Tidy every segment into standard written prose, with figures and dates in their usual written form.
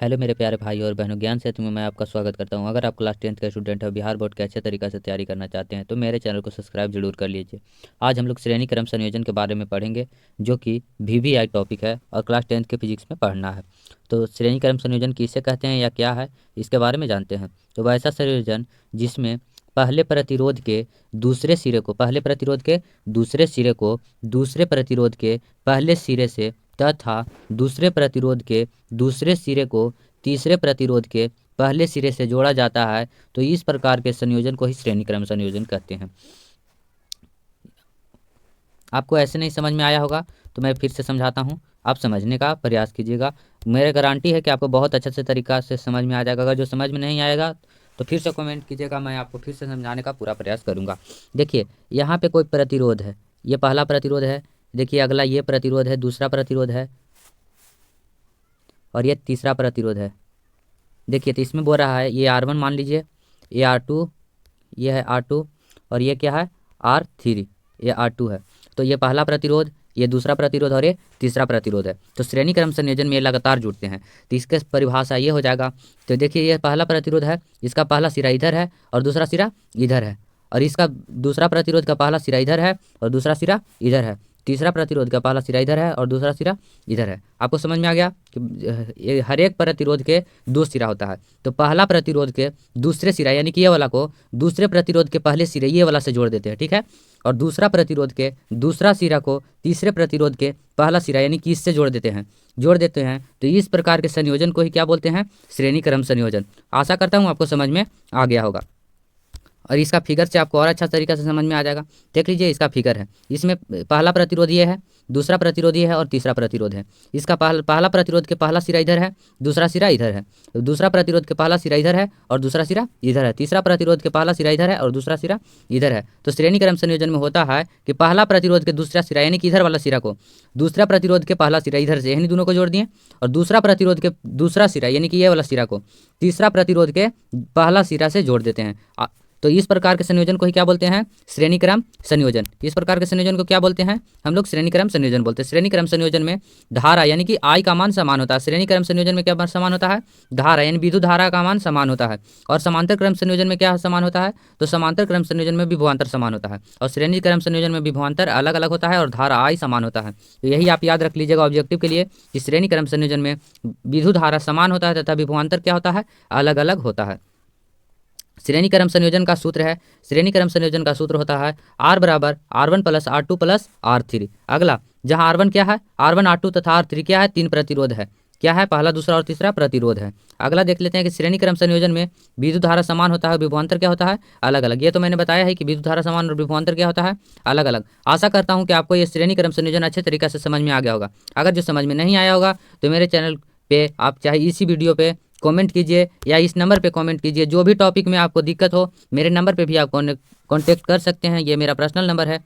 Hello मेरे प्यारे भाई और बहनों, ज्ञान सेतु में मैं आपका स्वागत करता हूं। अगर आप क्लास 10th का स्टूडेंट है, बिहार बोर्ड के अच्छे तरीके से तैयारी करना चाहते हैं तो मेरे चैनल को सब्सक्राइब जरूर कर लीजिए। आज हम लोग श्रेणी क्रम संयोजन के बारे में पढ़ेंगे, जो कि VVI टॉपिक है और क्लास 10th के फिजिक्स में पढ़ना है। तो श्रेणी क्रम संयोजन किसे कहते हैं या क्या है, इसके बारे में जानते हैं। तो वैसा संयोजन जिसमें पहले प्रतिरोध के दूसरे सिरे को दूसरे प्रतिरोध के पहले सिरे से तथा दूसरे प्रतिरोध के दूसरे सिरे को तीसरे प्रतिरोध के पहले सिरे से जोड़ा जाता है, तो इस प्रकार के संयोजन को ही श्रेणी क्रम संयोजन कहते हैं। आपको ऐसे नहीं समझ में आया होगा तो मैं फिर से समझाता हूँ, आप समझने का प्रयास कीजिएगा। मेरी गारंटी है कि आपको बहुत अच्छे से तरीका से समझ में आ जाएगा। अगर जो समझ में नहीं आएगा तो फिर से कमेंट कीजिएगा, मैं आपको फिर से समझाने का पूरा प्रयास करूँगा। देखिए, यहाँ पे कोई प्रतिरोध है, ये पहला प्रतिरोध है। देखिए, अगला ये प्रतिरोध है, दूसरा प्रतिरोध है और ये तीसरा प्रतिरोध है। देखिए, तो इसमें बोल रहा है ये R1 मान लीजिए, ये R2, ये है R2 और ये क्या है R3, ये R2 है। तो ये पहला प्रतिरोध, ये दूसरा प्रतिरोध और ये तीसरा प्रतिरोध है। तो श्रेणी क्रम संयोजन में ये लगातार जुड़ते हैं। तो इसके परिभाषा ये हो जाएगा। तो देखिए, ये पहला प्रतिरोध है, इसका पहला सिरा इधर है और दूसरा सिरा इधर है, और इसका दूसरा प्रतिरोध का पहला सिरा इधर है और दूसरा सिरा इधर है। तीसरा प्रतिरोध का पहला सिरा इधर है और दूसरा सिरा इधर है। आपको समझ में आ गया कि ये हर एक प्रतिरोध के दो सिरा होता है। तो पहला प्रतिरोध के दूसरे सिरा यानी कि ये वाला को दूसरे प्रतिरोध के पहले सिरे ये वाला से जोड़ देते हैं, ठीक है। और दूसरा प्रतिरोध के दूसरा सिरा को तीसरे प्रतिरोध के पहला सिरा यानी कि इससे जोड़ देते हैं। तो इस प्रकार के संयोजन को ही क्या बोलते हैं, श्रेणी क्रम संयोजन। आशा करता हूँ आपको समझ में आ गया होगा और इसका फिगर से आपको और अच्छा तरीका से समझ में आ जाएगा। देख लीजिए, इसका फिगर है, इसमें पहला प्रतिरोध ये है, दूसरा प्रतिरोध ये है और तीसरा प्रतिरोध है। इसका पहला प्रतिरोध के पहला सिरा इधर है, दूसरा सिरा इधर है। दूसरा प्रतिरोध के पहला सिरा इधर है और दूसरा सिरा इधर है। तीसरा प्रतिरोध के पहला सिरा इधर है और दूसरा सिरा इधर है। तो श्रेणी क्रम संयोजन में होता है कि पहला प्रतिरोध के दूसरा सिरा यानी कि इधर वाला सिरा को दूसरा प्रतिरोध के पहला सिरा इधर से यानी दोनों को जोड़ दिए, और दूसरा प्रतिरोध के दूसरा सिरा यानी कि ये वाला सिरा को तीसरा प्रतिरोध के पहला सिरा से जोड़ देते हैं। तो इस प्रकार के संयोजन को ही क्या बोलते हैं, श्रेणी क्रम संयोजन। इस प्रकार के संयोजन को क्या बोलते हैं हम लोग, श्रेणी क्रम संयोजन बोलते हैं। श्रेणी क्रम संयोजन में धारा यानी कि I का मान समान होता है। श्रेणी क्रम संयोजन में क्या समान होता है, धारा यानी विद्युत धारा का मान समान होता है। और समांतर क्रम संयोजन में क्या समान होता है, तो समांतर क्रम संयोजन में विभवांतर समान होता है। और श्रेणी क्रम संयोजन में विभवांतर अलग अलग होता है और धारा I समान होता है। तो यही आप याद रख लीजिएगा ऑब्जेक्टिव के लिए कि श्रेणी क्रम संयोजन में विद्युत धारा समान होता है तथा विभवांतर क्या होता है, अलग अलग होता है। श्रेणी क्रम संयोजन का सूत्र है, श्रेणी क्रम संयोजन का सूत्र होता है R बराबर R1 plus R2 plus R3। अगला, जहां R1 क्या है, R1 R2 तथा R3 क्या है, तीन प्रतिरोध है। क्या है, पहला दूसरा और तीसरा प्रतिरोध है। अगला देख लेते हैं कि श्रेणी क्रम संयोजन में विद्युत धारा समान होता है, विभवांतर क्या होता है, अलग अलग। ये तो मैंने बताया है कि विद्युत धारा समान और विभवांतर क्या होता है, अलग अलग। आशा करता हूँ कि आपको ये श्रेणी क्रम संयोजन अच्छे तरीके से समझ में आ गया होगा। अगर जो समझ में नहीं आया होगा तो मेरे चैनल पे आप चाहे इसी वीडियो पे कमेंट कीजिए या इस नंबर पे कमेंट कीजिए। जो भी टॉपिक में आपको दिक्कत हो, मेरे नंबर पे भी आप कांटेक्ट कर सकते हैं। ये मेरा पर्सनल नंबर है,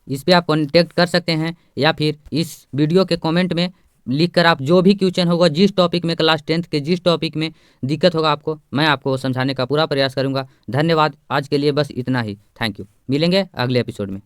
इस पे आप कांटेक्ट कर सकते हैं, या फिर इस वीडियो के कमेंट में लिखकर आप जो भी क्वेश्चन होगा, जिस टॉपिक में क्लास 10th के जिस टॉपिक में दिक्कत होगा आपको, मैं आपको समझाने का पूरा प्रयास करूँगा। धन्यवाद, आज के लिए बस इतना ही। Thank you. मिलेंगे अगले एपिसोड में।